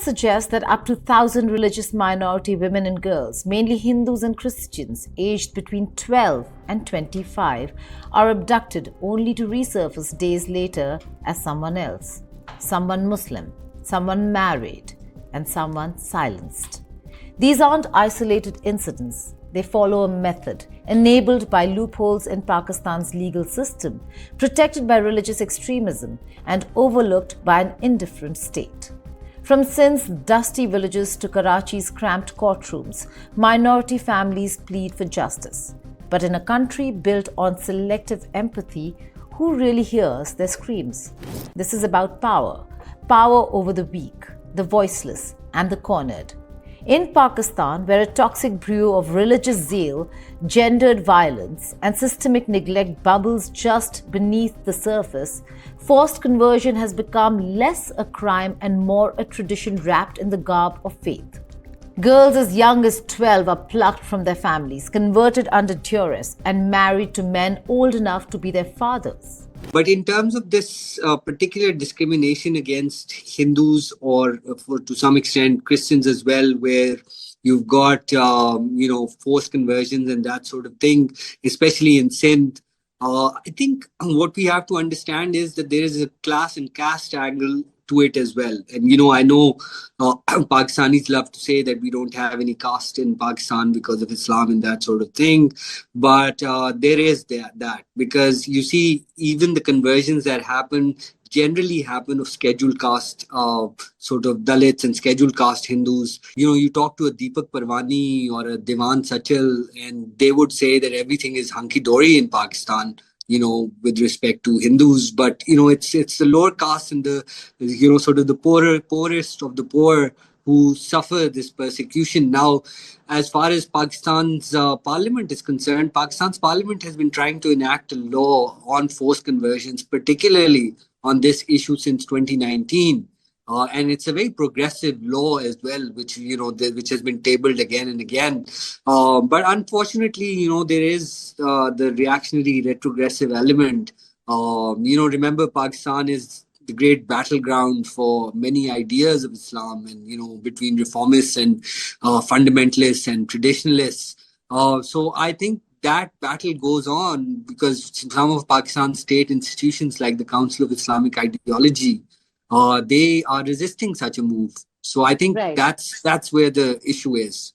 suggest that up to 1,000 religious minority women and girls, mainly Hindus and Christians, aged between 12 and 25, are abducted only to resurface days later as someone else, someone Muslim, someone married, and someone silenced. These aren't isolated incidents. They follow a method enabled by loopholes in Pakistan's legal system, protected by religious extremism, and overlooked by an indifferent state. From Sindh's dusty villages to Karachi's cramped courtrooms, minority families plead for justice. But in a country built on selective empathy, who really hears their screams? This is about power. Power over the weak, the voiceless, and the cornered. In Pakistan, where a toxic brew of religious zeal, gendered violence, and systemic neglect bubbles just beneath the surface, forced conversion has become less a crime and more a tradition wrapped in the garb of faith. Girls as young as 12 are plucked from their families, converted under duress, and married to men old enough to be their fathers. But in terms of this particular discrimination against Hindus or to some extent Christians as well, where you've got, forced conversions and that sort of thing, especially in Sindh, I think what we have to understand is that there is a class and caste angle to it as well. And, I know Pakistanis love to say that we don't have any caste in Pakistan because of Islam and that sort of thing. But there is that because you see, even the conversions that happen generally happen of scheduled caste, sort of Dalits and scheduled caste Hindus. You talk to a Deepak Parwani or a Devan Sachal, and they would say that everything is hunky-dory in Pakistan, with respect to Hindus. But, it's the lower caste and the, sort of the poorest of the poor who suffer this persecution. Now, as far as Pakistan's parliament is concerned, Pakistan's parliament has been trying to enact a law on forced conversions, particularly on this issue since 2019. And it's a very progressive law as well, which which has been tabled again and again. But unfortunately, there is the reactionary retrogressive element. Remember, Pakistan is the great battleground for many ideas of Islam, and between reformists and fundamentalists and traditionalists. So I think that battle goes on because some of Pakistan's state institutions, like the Council of Islamic Ideology, they are resisting such a move. So I think Right. that's where the issue is.